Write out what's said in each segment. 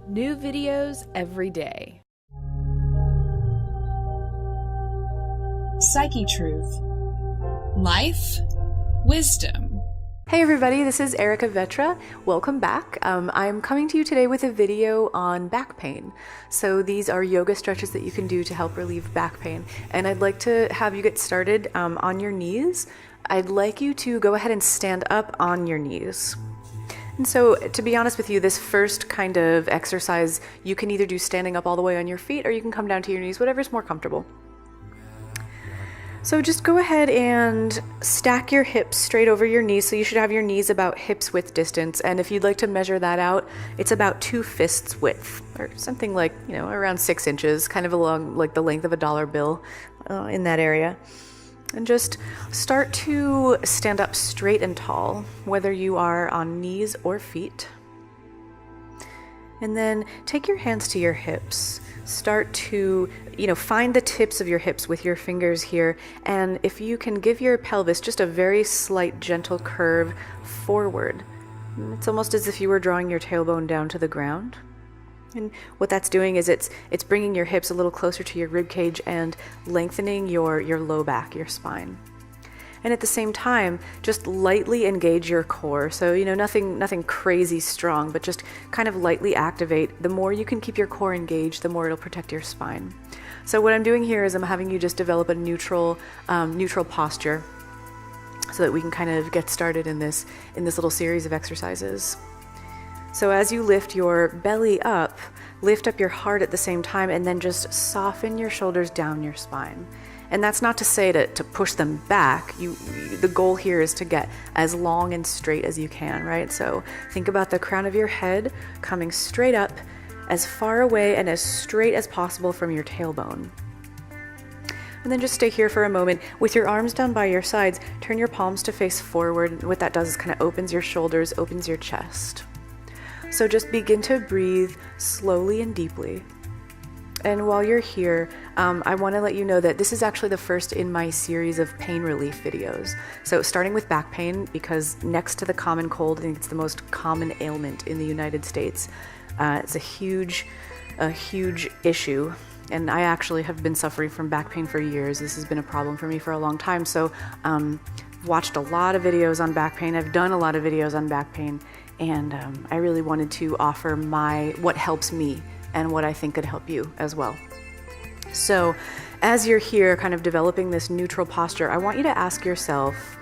New videos every day. Psyche Truth. Life, wisdom. Hey everybody, this is Erica Vetra. Welcome back. I'm coming to you today with a video on back pain. So these are yoga stretches that you can do to help relieve back pain. And I'd like to have you get started on your knees. I'd like you to go ahead and stand up on your knees. And so, to be honest with you, this first kind of exercise, you can either do standing up all the way on your feet or you can come down to your knees, whatever's more comfortable. So just go ahead and stack your hips straight over your knees. So you should have your knees about hips width distance. And if you'd like to measure that out, it's about 2 fists width, or something like, around 6 inches, kind of along like the length of a dollar bill in that area. And just start to stand up straight and tall, whether you are on knees or feet. And then take your hands to your hips. Start to, find the tips of your hips with your fingers here. And if you can give your pelvis just a very slight, gentle curve forward, it's almost as if you were drawing your tailbone down to the ground. And what that's doing is it's bringing your hips a little closer to your rib cage and lengthening your low back, your spine. And at the same time, just lightly engage your core. So, nothing crazy strong, but just kind of lightly activate. The more you can keep your core engaged, the more it'll protect your spine. So what I'm doing here is I'm having you just develop a neutral posture so that we can kind of get started in this little series of exercises. So as you lift your belly up, lift up your heart at the same time, and then just soften your shoulders down your spine. And that's not to say to push them back. The goal here is to get as long and straight as you can, right? So think about the crown of your head coming straight up, as far away and as straight as possible from your tailbone. And then just stay here for a moment. With your arms down by your sides, turn your palms to face forward. What that does is kind of opens your shoulders, opens your chest. So just begin to breathe slowly and deeply. And while you're here, I want to let you know that this is actually the first in my series of pain relief videos. So starting with back pain, because next to the common cold, I think it's the most common ailment in the United States. It's a huge issue. And I actually have been suffering from back pain for years. This has been a problem for me for a long time. So watched a lot of videos on back pain. I've done a lot of videos on back pain. And I really wanted to offer what helps me and what I think could help you as well. So as you're here kind of developing this neutral posture, I want you to ask yourself,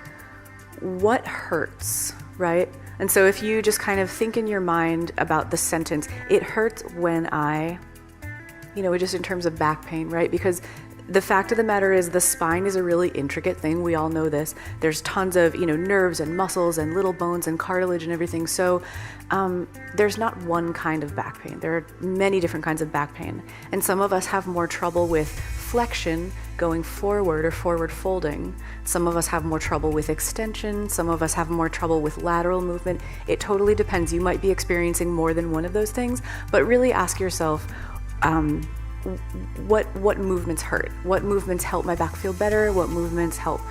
what hurts, right? And so if you just kind of think in your mind about the sentence, it hurts when I, just in terms of back pain, right? Because the fact of the matter is the spine is a really intricate thing. We all know this. There's tons of, nerves and muscles and little bones and cartilage and everything. So there's not one kind of back pain. There are many different kinds of back pain. And some of us have more trouble with flexion, going forward or forward folding. Some of us have more trouble with extension. Some of us have more trouble with lateral movement. It totally depends. You might be experiencing more than one of those things, but really ask yourself, what movements hurt? What movements help my back feel better? What movements help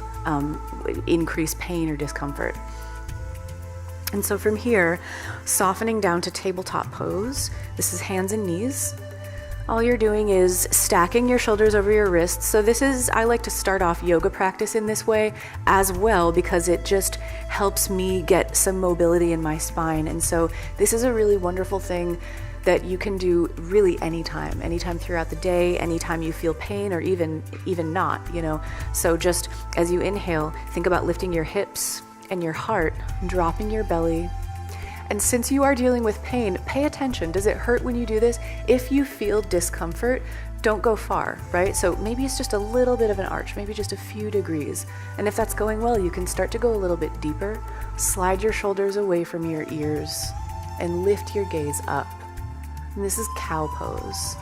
increase pain or discomfort? And so from here, softening down to tabletop pose. This is hands and knees. All you're doing is stacking your shoulders over your wrists. So I like to start off yoga practice in this way as well, because it just helps me get some mobility in my spine. And so this is a really wonderful thing that you can do really anytime throughout the day, anytime you feel pain or even not, So just as you inhale, think about lifting your hips and your heart, dropping your belly. And since you are dealing with pain, pay attention. Does it hurt when you do this? If you feel discomfort, don't go far, right? So maybe it's just a little bit of an arch, maybe just a few degrees. And if that's going well, you can start to go a little bit deeper. Slide your shoulders away from your ears and lift your gaze up. And this is cow pose.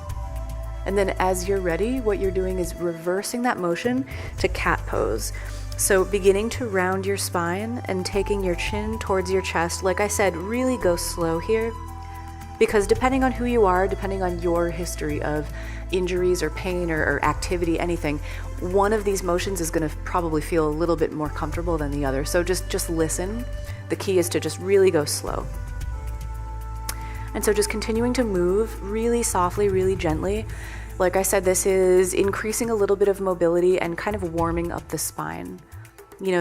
And then as you're ready, what you're doing is reversing that motion to cat pose. So beginning to round your spine and taking your chin towards your chest. Like I said, really go slow here, because depending on who you are, depending on your history of injuries or pain or activity, anything, one of these motions is going to probably feel a little bit more comfortable than the other. So just listen. The key is to just really go slow. And so just continuing to move really softly, really gently. Like I said, this is increasing a little bit of mobility and kind of warming up the spine.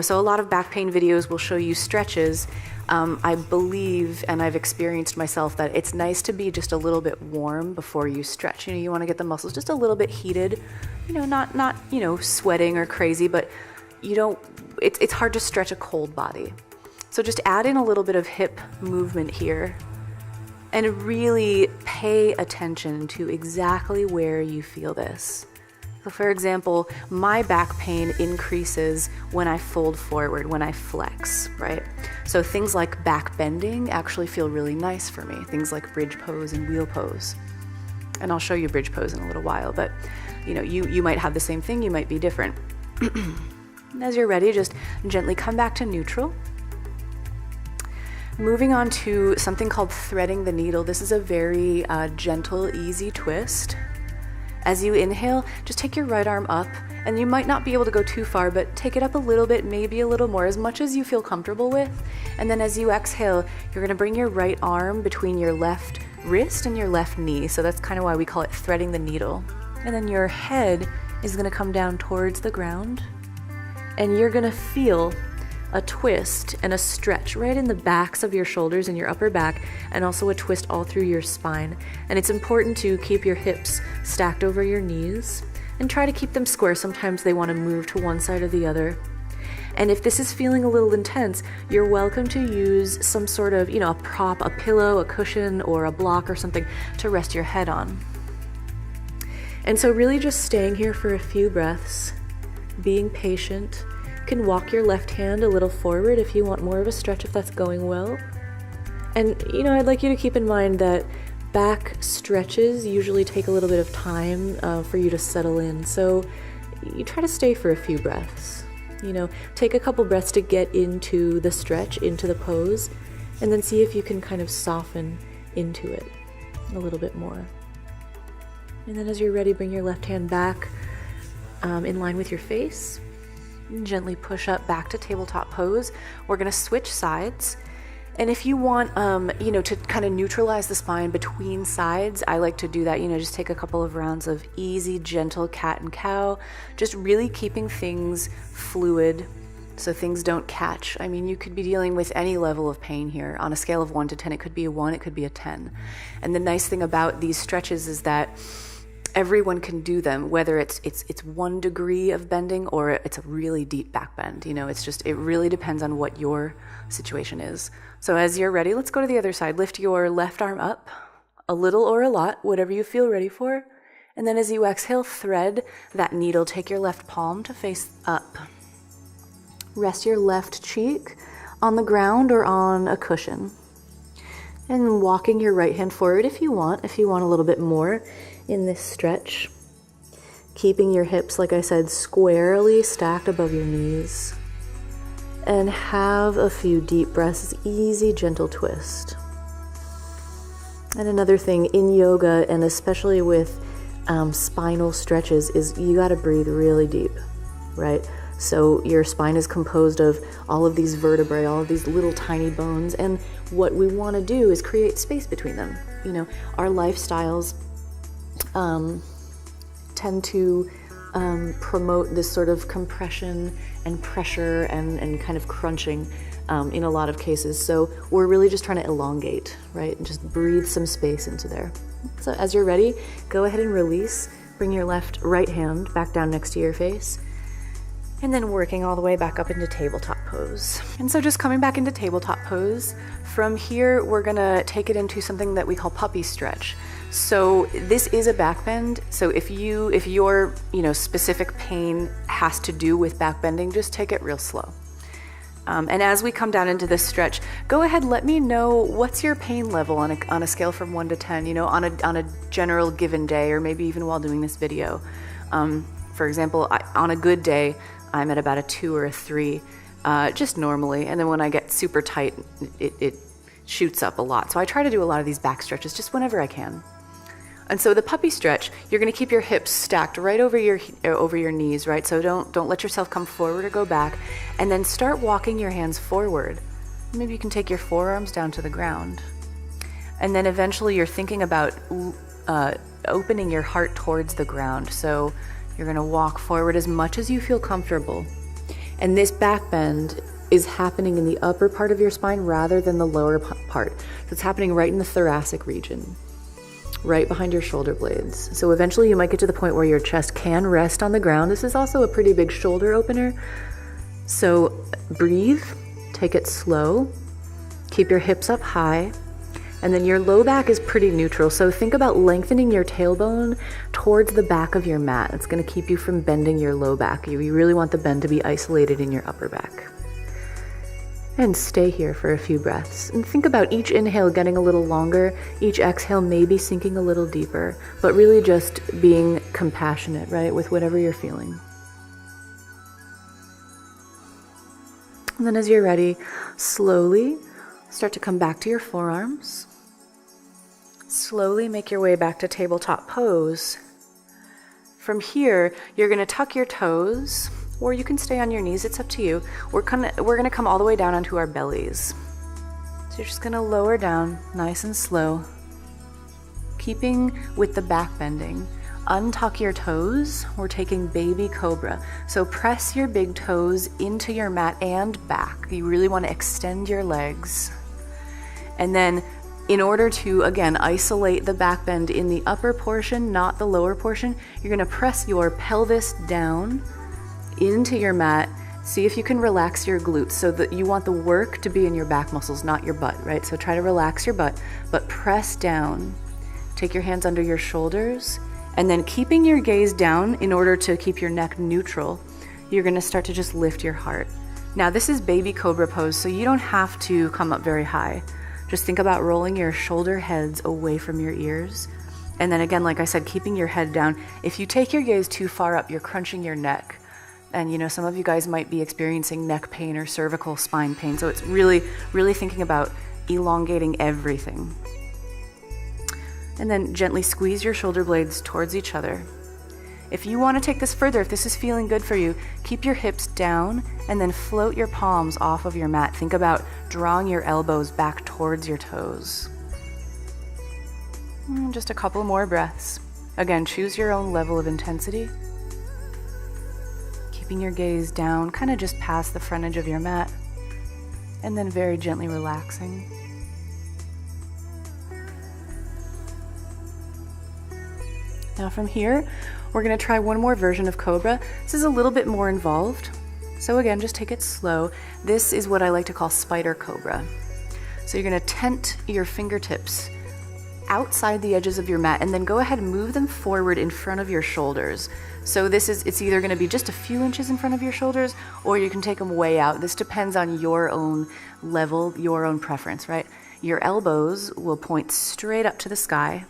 So a lot of back pain videos will show you stretches. I believe, and I've experienced myself, that it's nice to be just a little bit warm before you stretch. You want to get the muscles just a little bit heated, not sweating or crazy, but it's hard to stretch a cold body. So just add in a little bit of hip movement here and really pay attention to exactly where you feel this. So for example, my back pain increases when I fold forward, when I flex, right? So things like back bending actually feel really nice for me. Things like bridge pose and wheel pose. And I'll show you bridge pose in a little while, but you might have the same thing, you might be different. As you're ready, just gently come back to neutral. Moving on to something called threading the needle. This is a very gentle, easy twist. As you inhale, just take your right arm up, and you might not be able to go too far, but take it up a little bit, maybe a little more, as much as you feel comfortable with. And then as you exhale, you're gonna bring your right arm between your left wrist and your left knee. So that's kind of why we call it threading the needle. And then your head is gonna come down towards the ground, and you're gonna feel a twist and a stretch right in the backs of your shoulders and your upper back, and also a twist all through your spine. And it's important to keep your hips stacked over your knees and try to keep them square. Sometimes they want to move to one side or the other. And if this is feeling a little intense, you're welcome to use some sort of, a prop, a pillow, a cushion, or a block or something to rest your head on. And so really just staying here for a few breaths, being patient. You can walk your left hand a little forward if you want more of a stretch, if that's going well. And I'd like you to keep in mind that back stretches usually take a little bit of time for you to settle in. So you try to stay for a few breaths. Take a couple breaths to get into the stretch, into the pose, and then see if you can kind of soften into it a little bit more. And then as you're ready, bring your left hand back in line with your face. Gently push up back to tabletop pose. We're going to switch sides. And if you want, to kind of neutralize the spine between sides, I like to do that. Just take a couple of rounds of easy, gentle cat and cow, just really keeping things fluid so things don't catch. You could be dealing with any level of pain here. On a scale of 1 to 10, it could be a 1, it could be a 10. And the nice thing about these stretches is that everyone can do them, whether it's 1 degree of bending or it's a really deep back bend. It really depends on what your situation is. So as you're ready, let's go to the other side. Lift your left arm up, a little or a lot, whatever you feel ready for. And then as you exhale, thread that needle. Take your left palm to face up. Rest your left cheek on the ground or on a cushion. And walking your right hand forward if you want a little bit more in this stretch. Keeping your hips, like I said, squarely stacked above your knees. And have a few deep breaths, easy, gentle twist. And another thing in yoga, and especially with spinal stretches, is you gotta breathe really deep, right? So your spine is composed of all of these vertebrae, all of these little tiny bones, and what we want to do is create space between them. Our lifestyles tend to promote this sort of compression and pressure and kind of crunching in a lot of cases. So we're really just trying to elongate, right? And just breathe some space into there. So as you're ready, go ahead and release. Bring your right hand back down next to your face. And then working all the way back up into tabletop pose. And so just coming back into tabletop pose, from here we're gonna take it into something that we call puppy stretch. So this is a back bend. So if your specific pain has to do with back bending, just take it real slow. And as we come down into this stretch, go ahead, let me know what's your pain level on a scale from 1 to 10, on a general given day, or maybe even while doing this video. For example, on a good day, I'm at about a 2 or a 3, just normally. And then when I get super tight, it shoots up a lot. So I try to do a lot of these back stretches just whenever I can. And so the puppy stretch, you're going to keep your hips stacked right over your knees, right? So don't let yourself come forward or go back. And then start walking your hands forward. Maybe you can take your forearms down to the ground. And then eventually you're thinking about opening your heart towards the ground. So you're going to walk forward as much as you feel comfortable. And this back bend is happening in the upper part of your spine rather than the lower part. So it's happening right in the thoracic region, right behind your shoulder blades. So eventually you might get to the point where your chest can rest on the ground. This is also a pretty big shoulder opener. So breathe, take it slow, keep your hips up high, and then your low back is pretty neutral. So think about lengthening your tailbone towards the back of your mat. It's going to keep you from bending your low back. You really want the bend to be isolated in your upper back. And stay here for a few breaths. And think about each inhale getting a little longer, each exhale maybe sinking a little deeper, but really just being compassionate, right, with whatever you're feeling. And then as you're ready, slowly start to come back to your forearms. Slowly make your way back to tabletop pose. From here, you're going to tuck your toes, or you can stay on your knees, it's up to you. We're gonna come all the way down onto our bellies. So you're just gonna lower down, nice and slow. Keeping with the back bending, untuck your toes. We're taking baby cobra. So press your big toes into your mat and back. You really wanna extend your legs. And then in order to, again, isolate the back bend in the upper portion, not the lower portion, you're gonna press your pelvis down into your mat. See if you can relax your glutes, so that you want the work to be in your back muscles, not your butt, right? So try to relax your butt, but press down. Take your hands under your shoulders, and then keeping your gaze down in order to keep your neck neutral, you're gonna start to just lift your heart. Now this is baby cobra pose, so you don't have to come up very high. Just think about rolling your shoulder heads away from your ears. And then again, like I said, keeping your head down. If you take your gaze too far up, you're crunching your neck. And some of you guys might be experiencing neck pain or cervical spine pain. So it's really, really thinking about elongating everything. And then gently squeeze your shoulder blades towards each other. If you want to take this further, if this is feeling good for you, keep your hips down and then float your palms off of your mat. Think about drawing your elbows back towards your toes. Just a couple more breaths. Again, choose your own level of intensity. Keeping your gaze down, kind of just past the front edge of your mat, and then very gently relaxing. Now from here, we're going to try one more version of Cobra. This is a little bit more involved. So again, just take it slow. This is what I like to call Spider Cobra. So you're going to tent your fingertips outside the edges of your mat, and then go ahead and move them forward in front of your shoulders. So it's either going to be just a few inches in front of your shoulders, or you can take them way out. This depends on your own level, your own preference, right? Your elbows will point straight up to the sky.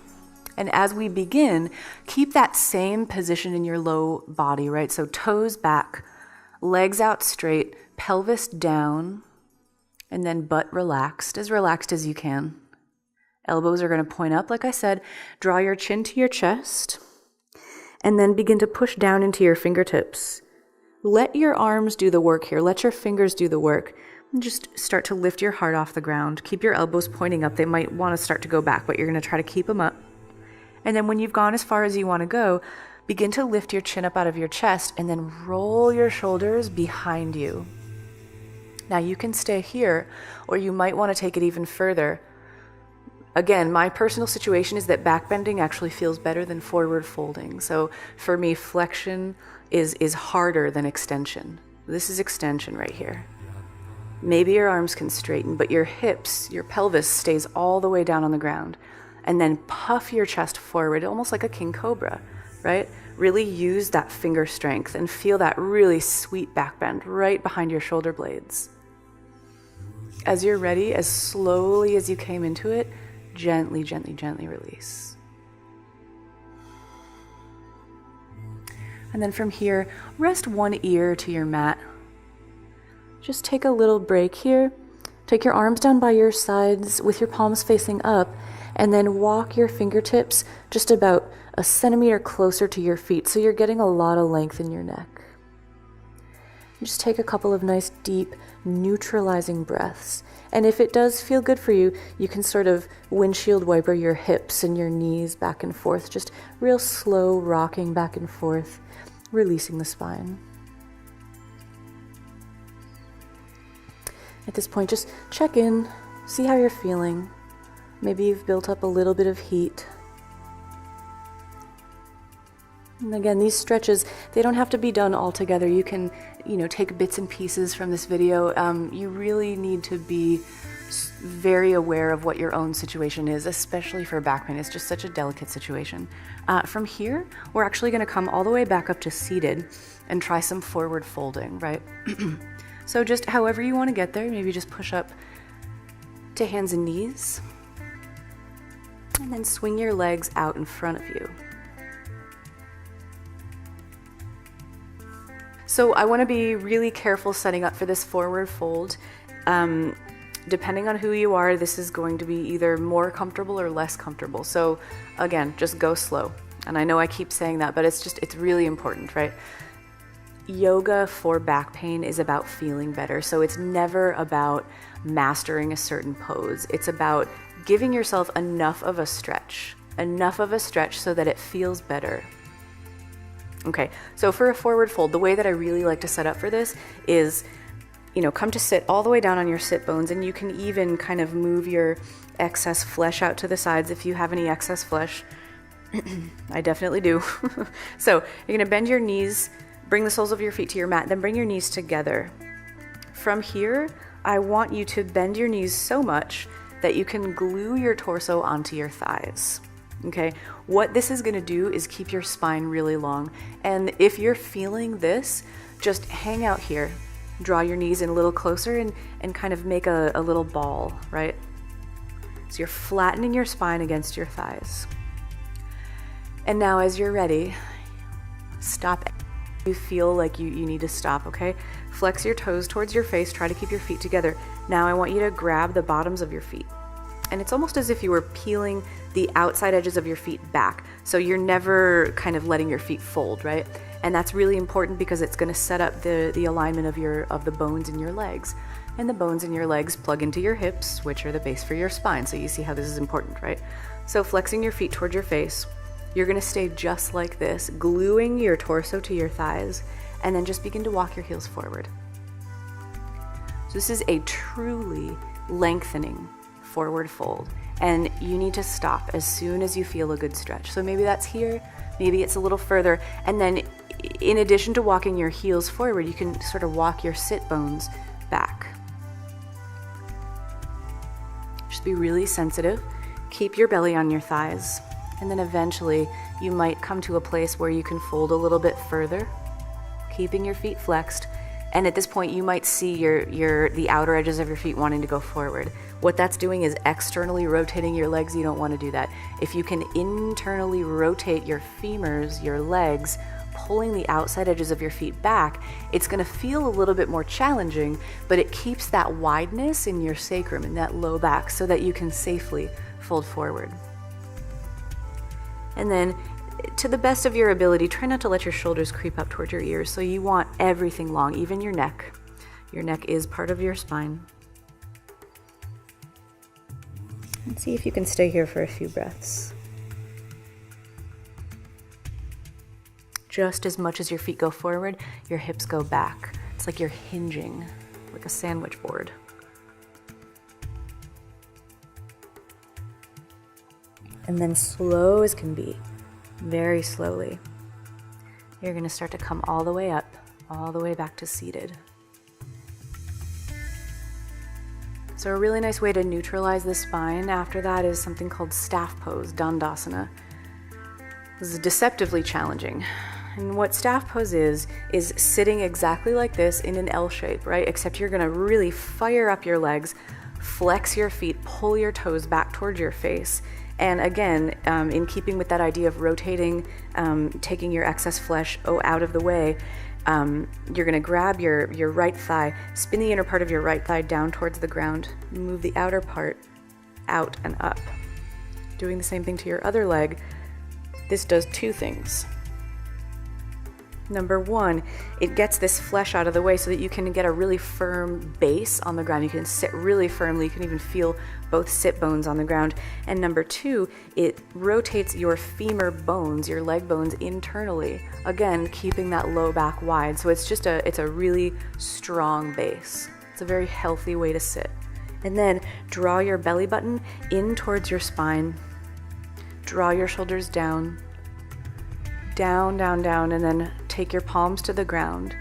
And as we begin, keep that same position in your low body, right? So toes back, legs out straight, pelvis down, and then butt relaxed as you can. Elbows are going to point up, like I said. Draw your chin to your chest, and then begin to push down into your fingertips. Let your arms do the work here. Let your fingers do the work. And just start to lift your heart off the ground. Keep your elbows pointing up. They might want to start to go back, but you're going to try to keep them up. And then when you've gone as far as you want to go, begin to lift your chin up out of your chest, and then roll your shoulders behind you. Now you can stay here, or you might want to take it even further. Again, my personal situation is that back bending actually feels better than forward folding. So for me, flexion is harder than extension. This is extension right here. Maybe your arms can straighten, but your hips, your pelvis stays all the way down on the ground. And then puff your chest forward, almost like a king cobra, right? Really use that finger strength and feel that really sweet back bend right behind your shoulder blades. As you're ready, as slowly as you came into it, gently, gently, gently release. And then from here, rest one ear to your mat. Just take a little break here. Take your arms down by your sides with your palms facing up, and then walk your fingertips just about a centimeter closer to your feet, so you're getting a lot of length in your neck. Just take a couple of nice, deep, neutralizing breaths. And if it does feel good for you, you can sort of windshield wiper your hips and your knees back and forth, just real slow rocking back and forth, releasing the spine. At this point, just check in, see how you're feeling. Maybe you've built up a little bit of heat. And again, these stretches, they don't have to be done all together. You can, take bits and pieces from this video. You really need to be very aware of what your own situation is, especially for back pain. It's just such a delicate situation. From here, we're actually going to come all the way back up to seated and try some forward folding, right? So just however you want to get there, maybe just push up to hands and knees, and then swing your legs out in front of you. So I want to be really careful setting up for this forward fold. Depending on who you are, this is going to be either more comfortable or less comfortable. So again, just go slow. And I know I keep saying that, but it's really important, right? Yoga for back pain is about feeling better. So it's never about mastering a certain pose. It's about giving yourself enough of a stretch so that it feels better. Okay, so for a forward fold, the way that I really like to set up for this is, come to sit all the way down on your sit bones, and you can even kind of move your excess flesh out to the sides if you have any excess flesh. I definitely do. So you're gonna bend your knees, bring the soles of your feet to your mat, then bring your knees together. From here, I want you to bend your knees so much that you can glue your torso onto your thighs. Okay, what this is going to do is keep your spine really long. And if you're feeling this, just hang out here, draw your knees in a little closer and kind of make a little ball, right? So you're flattening your spine against your thighs. And now as you're ready, stop. You feel like you need to stop, okay? Flex your toes towards your face, try to keep your feet together. Now I want you to grab the bottoms of your feet. And it's almost as if you were peeling the outside edges of your feet back. So you're never kind of letting your feet fold, right? And that's really important because it's going to set up the alignment of the bones in your legs. And the bones in your legs plug into your hips, which are the base for your spine. So you see how this is important, right? So flexing your feet towards your face, you're going to stay just like this, gluing your torso to your thighs, and then just begin to walk your heels forward. So this is a truly lengthening forward fold, and you need to stop as soon as you feel a good stretch. So maybe that's here, maybe it's a little further, and then in addition to walking your heels forward, you can sort of walk your sit bones back. Just be really sensitive, keep your belly on your thighs, and then eventually you might come to a place where you can fold a little bit further, keeping your feet flexed. And at this point, you might see the outer edges of your feet wanting to go forward. What that's doing is externally rotating your legs. You don't want to do that. If you can internally rotate your femurs, your legs, pulling the outside edges of your feet back, it's going to feel a little bit more challenging, but it keeps that wideness in your sacrum and that low back so that you can safely fold forward. And then, to the best of your ability, try not to let your shoulders creep up toward your ears. So you want everything long, even your neck. Your neck is part of your spine. And see if you can stay here for a few breaths. Just as much as your feet go forward, your hips go back. It's like you're hinging, like a sandwich board. And then slow as can be, very slowly, you're going to start to come all the way up, all the way back to seated. So a really nice way to neutralize the spine after that is something called staff pose, Dandasana. This is deceptively challenging. And what staff pose is sitting exactly like this in an L shape, right? Except you're going to really fire up your legs, flex your feet, pull your toes back towards your face. And again, in keeping with that idea of rotating, taking your excess flesh out of the way, you're going to grab your right thigh, spin the inner part of your right thigh down towards the ground, move the outer part out and up. Doing the same thing to your other leg. This does two things. Number one, it gets this flesh out of the way so that you can get a really firm base on the ground. You can sit really firmly. You can even feel both sit bones on the ground. And number two, it rotates your femur bones, your leg bones internally. Again, keeping that low back wide. So it's a really strong base. It's a very healthy way to sit. And then draw your belly button in towards your spine. Draw your shoulders down, down, down, down, and then take your palms to the ground.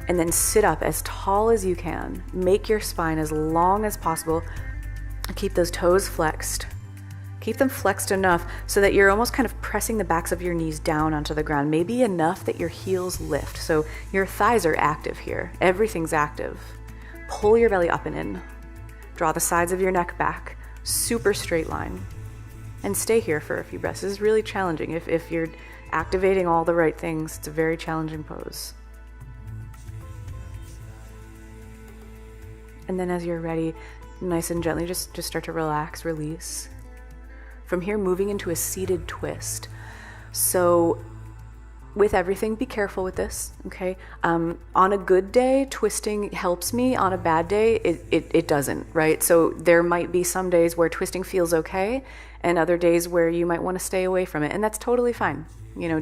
And then sit up as tall as you can. Make your spine as long as possible. Keep those toes flexed. Keep them flexed enough so that you're almost kind of pressing the backs of your knees down onto the ground. Maybe enough that your heels lift. So your thighs are active here. Everything's active. Pull your belly up and in. Draw the sides of your neck back, super straight line. And stay here for a few breaths. This is really challenging. If you're activating all the right things, it's a very challenging pose. And then as you're ready, nice and gently, just start to relax, release. From here, moving into a seated twist. So with everything, be careful with this, okay? On a good day, twisting helps me. On a bad day, it doesn't, right? So there might be some days where twisting feels okay, and other days where you might want to stay away from it, and that's totally fine. You know,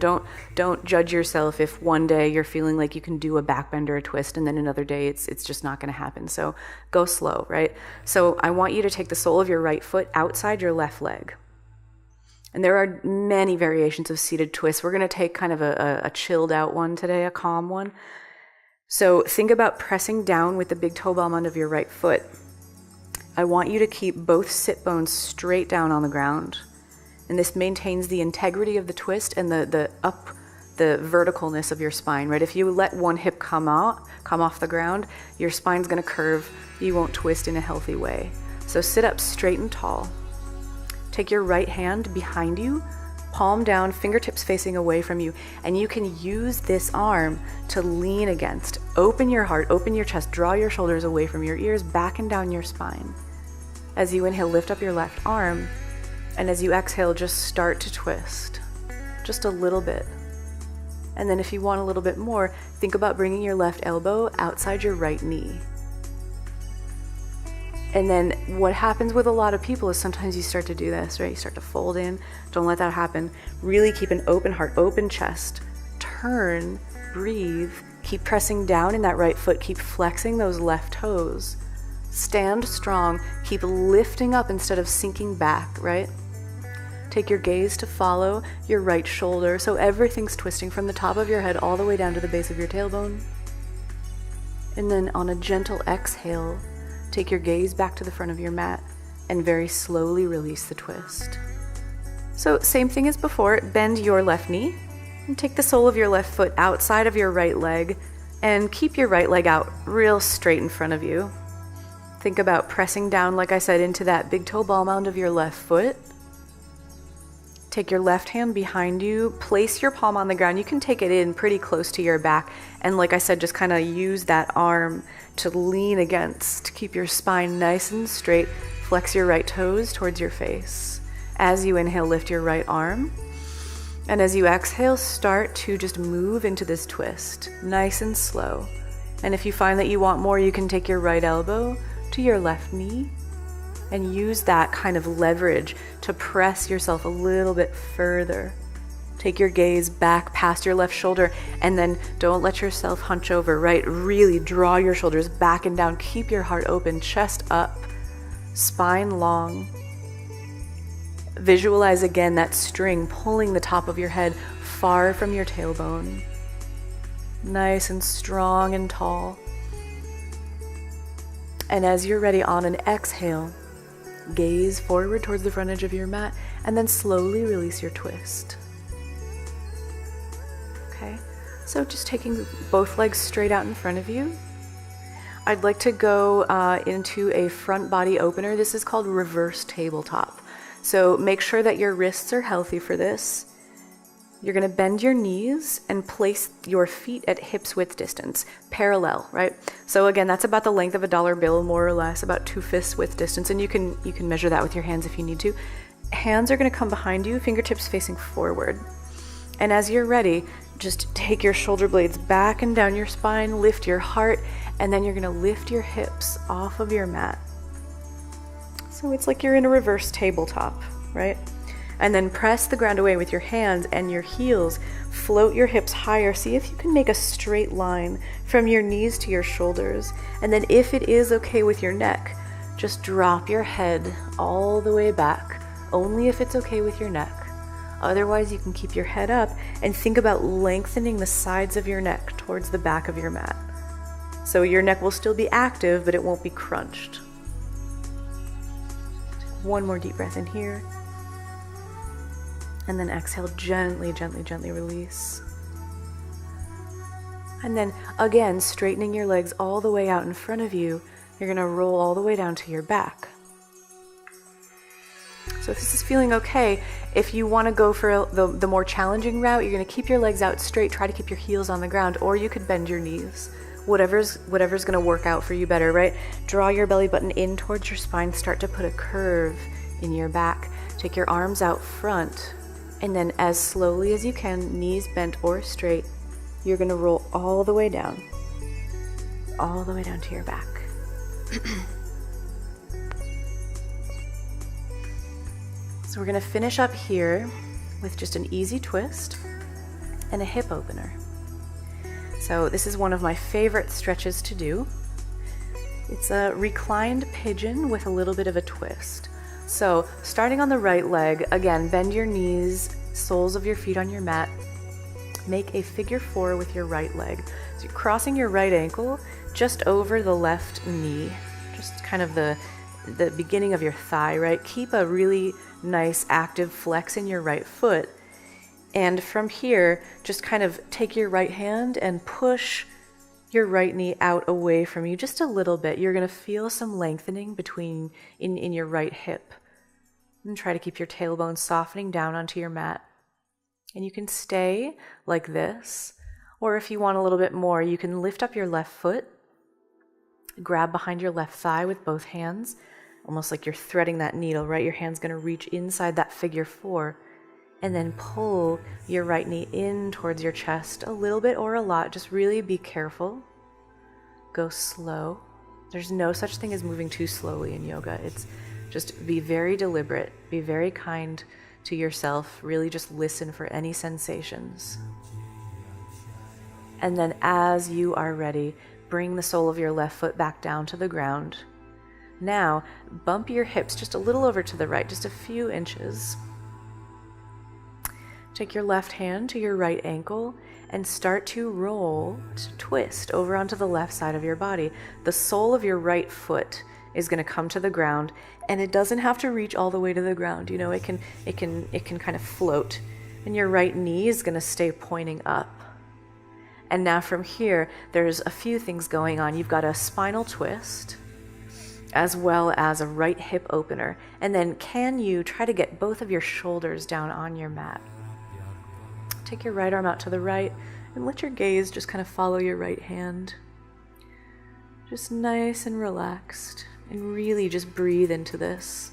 don't judge yourself if one day you're feeling like you can do a backbend or a twist, and then another day it's just not going to happen. So go slow, right? So I want you to take the sole of your right foot outside your left leg. And there are many variations of seated twists. We're going to take kind of a chilled out one today, a calm one. So think about pressing down with the big toe ball under your right foot. I want you to keep both sit bones straight down on the ground. And this maintains the integrity of the twist and the verticalness of your spine, right? If you let one hip come off the ground, your spine's going to curve. You won't twist in a healthy way. So sit up straight and tall. Take your right hand behind you, palm down, fingertips facing away from you, and you can use this arm to lean against. Open your heart, open your chest, draw your shoulders away from your ears, back and down your spine. As you inhale, lift up your left arm, and as you exhale, just start to twist, just a little bit. And then if you want a little bit more, think about bringing your left elbow outside your right knee. And then what happens with a lot of people is sometimes you start to do this, right? You start to fold in. Don't let that happen. Really keep an open heart, open chest. Turn, breathe. Keep pressing down in that right foot. Keep flexing those left toes. Stand strong. Keep lifting up instead of sinking back, right? Take your gaze to follow your right shoulder. So everything's twisting from the top of your head all the way down to the base of your tailbone. And then on a gentle exhale, take your gaze back to the front of your mat and very slowly release the twist. So same thing as before, bend your left knee and take the sole of your left foot outside of your right leg and keep your right leg out real straight in front of you. Think about pressing down, like I said, into that big toe ball mound of your left foot. Take your left hand behind you, place your palm on the ground. You can take it in pretty close to your back. And like I said, just kind of use that arm to lean against, to keep your spine nice and straight. Flex your right toes towards your face. As you inhale, lift your right arm. And as you exhale, start to just move into this twist, nice and slow. And if you find that you want more, you can take your right elbow to your left knee and use that kind of leverage to press yourself a little bit further. Take your gaze back past your left shoulder and then don't let yourself hunch over, right? Really draw your shoulders back and down. Keep your heart open, chest up, spine long. Visualize again that string pulling the top of your head far from your tailbone. Nice and strong and tall. And as you're ready, on an exhale, gaze forward towards the front edge of your mat and then slowly release your twist. Okay, so just taking both legs straight out in front of you. I'd like to go into a front body opener. This is called reverse tabletop. So make sure that your wrists are healthy for this. You're going to bend your knees and place your feet at hips width distance, parallel, right? So again, that's about the length of a dollar bill, more or less, about 2 fists width distance, and you can measure that with your hands if you need to. Hands are going to come behind you, fingertips facing forward. And as you're ready, just take your shoulder blades back and down your spine, lift your heart, and then you're going to lift your hips off of your mat. So it's like you're in a reverse tabletop, right? And then press the ground away with your hands and your heels. Float your hips higher. See if you can make a straight line from your knees to your shoulders. And then if it is okay with your neck, just drop your head all the way back, only if it's okay with your neck. Otherwise, you can keep your head up and think about lengthening the sides of your neck towards the back of your mat. So your neck will still be active, but it won't be crunched. One more deep breath in here. And then exhale, gently, gently, gently release. And then again, straightening your legs all the way out in front of you, you're gonna roll all the way down to your back. So if this is feeling okay, if you wanna go for the more challenging route, you're gonna keep your legs out straight, try to keep your heels on the ground, or you could bend your knees. Whatever's gonna work out for you better, right? Draw your belly button in towards your spine, start to put a curve in your back. Take your arms out front, and then as slowly as you can, knees bent or straight, you're gonna roll all the way down to your back. So we're gonna finish up here with just an easy twist and a hip opener. So this is one of my favorite stretches to do. It's a reclined pigeon with a little bit of a twist. So starting on the right leg, again, bend your knees, soles of your feet on your mat. Make a figure 4 with your right leg. So you're crossing your right ankle just over the left knee, just kind of the beginning of your thigh, right? Keep a really nice active flex in your right foot. And from here, just kind of take your right hand and push your right knee out away from you just a little bit. You're going to feel some lengthening in your right hip. And try to keep your tailbone softening down onto your mat. And you can stay like this, or if you want a little bit more, you can lift up your left foot, grab behind your left thigh with both hands, almost like you're threading that needle, right? Your hand's going to reach inside that figure 4, and then pull your right knee in towards your chest a little bit or a lot. Just really be careful. Go slow. There's no such thing as moving too slowly in yoga. It's just be very deliberate, be very kind to yourself, really just listen for any sensations. And then as you are ready, bring the sole of your left foot back down to the ground. Now, bump your hips just a little over to the right, just a few inches. Take your left hand to your right ankle and start to roll, to twist over onto the left side of your body. The sole of your right foot is going to come to the ground, and it doesn't have to reach all the way to the ground. You know, it can kind of float, and your right knee is going to stay pointing up. And now from here, there's a few things going on. You've got a spinal twist, as well as a right hip opener. And then can you try to get both of your shoulders down on your mat? Take your right arm out to the right, and let your gaze just kind of follow your right hand. Just nice and relaxed. And really just breathe into this.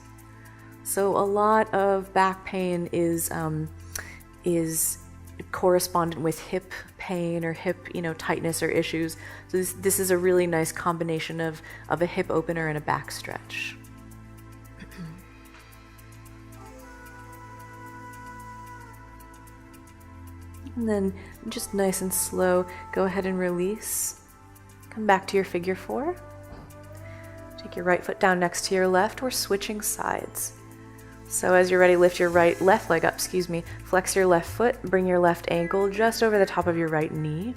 So a lot of back pain is correspondent with hip pain or hip, tightness or issues. So this is a really nice combination of a hip opener and a back stretch. And then just nice and slow, go ahead and release. Come back to your figure 4. Take your right foot down next to your left. We're switching sides. So as you're ready, lift your left leg up, flex your left foot, bring your left ankle just over the top of your right knee.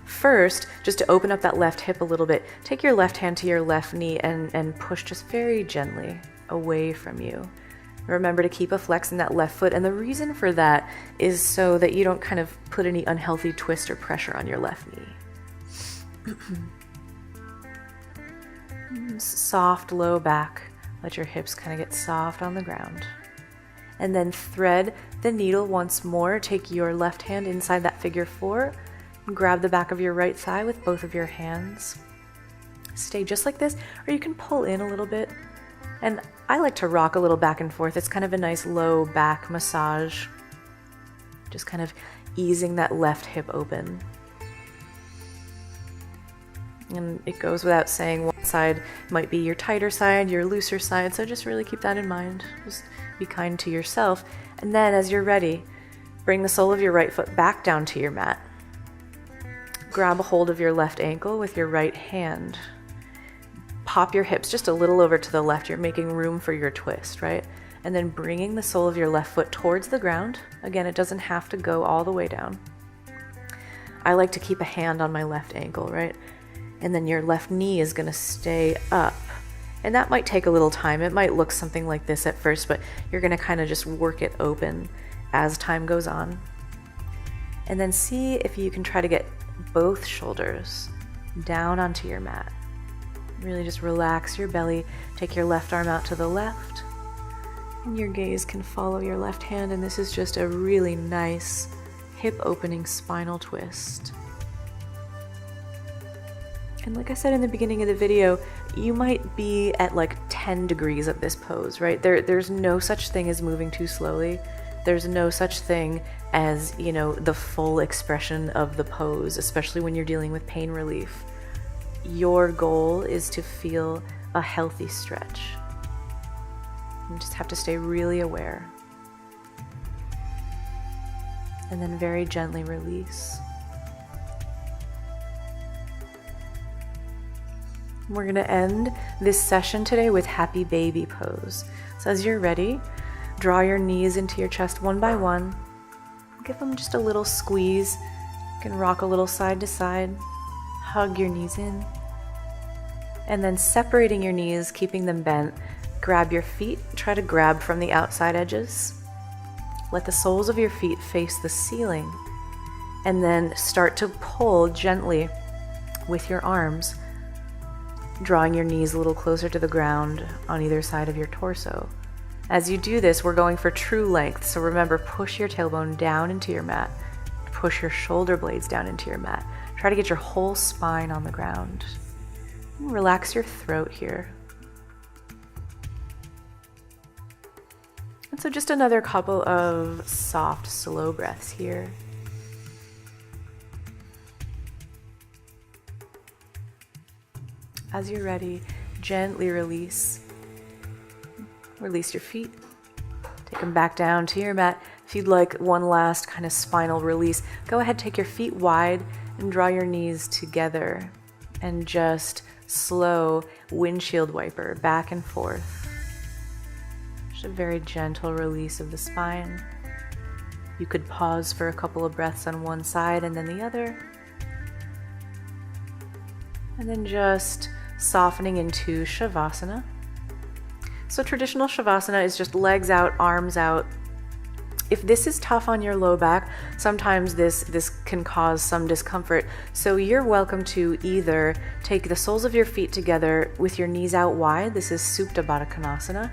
First, just to open up that left hip a little bit, take your left hand to your left knee and push just very gently away from you. Remember to keep a flex in that left foot, and the reason for that is so that you don't kind of put any unhealthy twist or pressure on your left knee. Soft, low back. Let your hips kind of get soft on the ground. And then thread the needle once more. Take your left hand inside that figure 4. And grab the back of your right thigh with both of your hands. Stay just like this, or you can pull in a little bit. And I like to rock a little back and forth. It's kind of a nice low back massage. Just kind of easing that left hip open. And it goes without saying, one side might be your tighter side, your looser side, so just really keep that in mind. Just be kind to yourself. And then as you're ready, bring the sole of your right foot back down to your mat. Grab a hold of your left ankle with your right hand. Pop your hips just a little over to the left. You're making room for your twist, right? And then bringing the sole of your left foot towards the ground. Again, it doesn't have to go all the way down. I like to keep a hand on my left ankle, right? And then your left knee is going to stay up. And that might take a little time. It might look something like this at first, but you're going to kind of just work it open as time goes on. And then see if you can try to get both shoulders down onto your mat. Really just relax your belly. Take your left arm out to the left. And your gaze can follow your left hand, and this is just a really nice hip opening spinal twist. And like I said in the beginning of the video, you might be at like 10 degrees of this pose, right? There's no such thing as moving too slowly. There's no such thing as, the full expression of the pose, especially when you're dealing with pain relief. Your goal is to feel a healthy stretch. You just have to stay really aware. And then very gently release. We're going to end this session today with happy baby pose. So as you're ready, draw your knees into your chest one by one. Give them just a little squeeze. You can rock a little side to side. Hug your knees in. And then separating your knees, keeping them bent, grab your feet. Try to grab from the outside edges. Let the soles of your feet face the ceiling. And then start to pull gently with your arms, drawing your knees a little closer to the ground on either side of your torso. As you do this, we're going for true length. So remember, push your tailbone down into your mat. Push your shoulder blades down into your mat. Try to get your whole spine on the ground. And relax your throat here. And so just another couple of soft, slow breaths here. As you're ready, gently release. Release your feet. Take them back down to your mat. If you'd like one last kind of spinal release, go ahead, take your feet wide and draw your knees together and just slow windshield wiper back and forth. Just a very gentle release of the spine. You could pause for a couple of breaths on one side and then the other. And then just softening into Shavasana. So traditional Shavasana is just legs out, arms out. If this is tough on your low back, sometimes this can cause some discomfort. So you're welcome to either take the soles of your feet together with your knees out wide. This is Supta Baddha Konasana.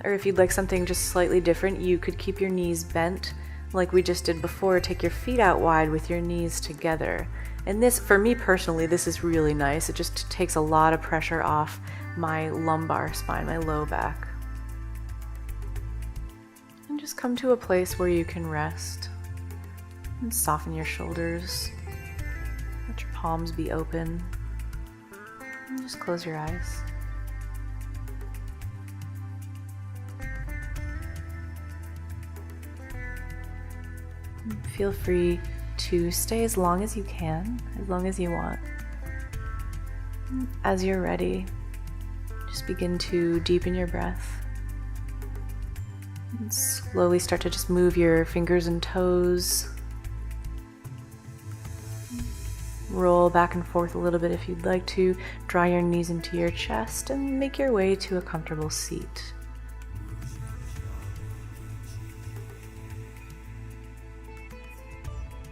Or if you'd like something just slightly different, you could keep your knees bent like we just did before. Take your feet out wide with your knees together. And this, for me personally, this is really nice. It just takes a lot of pressure off my lumbar spine, my low back. And just come to a place where you can rest and soften your shoulders. Let your palms be open. And just close your eyes. And feel free to stay as long as you can, as long as you want. As you're ready, just begin to deepen your breath. And slowly start to just move your fingers and toes. Roll back and forth a little bit if you'd like to. Draw your knees into your chest and make your way to a comfortable seat.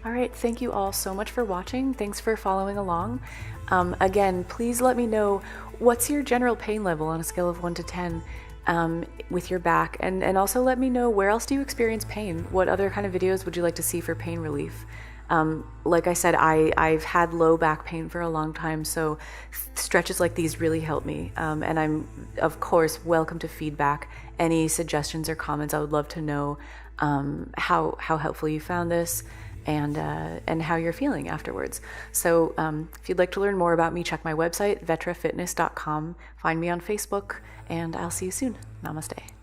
All right, thank you all so much for watching. Thanks for following along. Again, please let me know what's your general pain level on a scale of 1 to 10 with your back, and also let me know where else do you experience pain? What other kind of videos would you like to see for pain relief? Like I said, I've had low back pain for a long time, so stretches like these really help me. And I'm, of course, welcome to feedback. Any suggestions or comments, I would love to know how helpful you found this and how you're feeling afterwards. So if you'd like to learn more about me, check my website, vetrafitness.com. Find me on Facebook, and I'll see you soon. Namaste.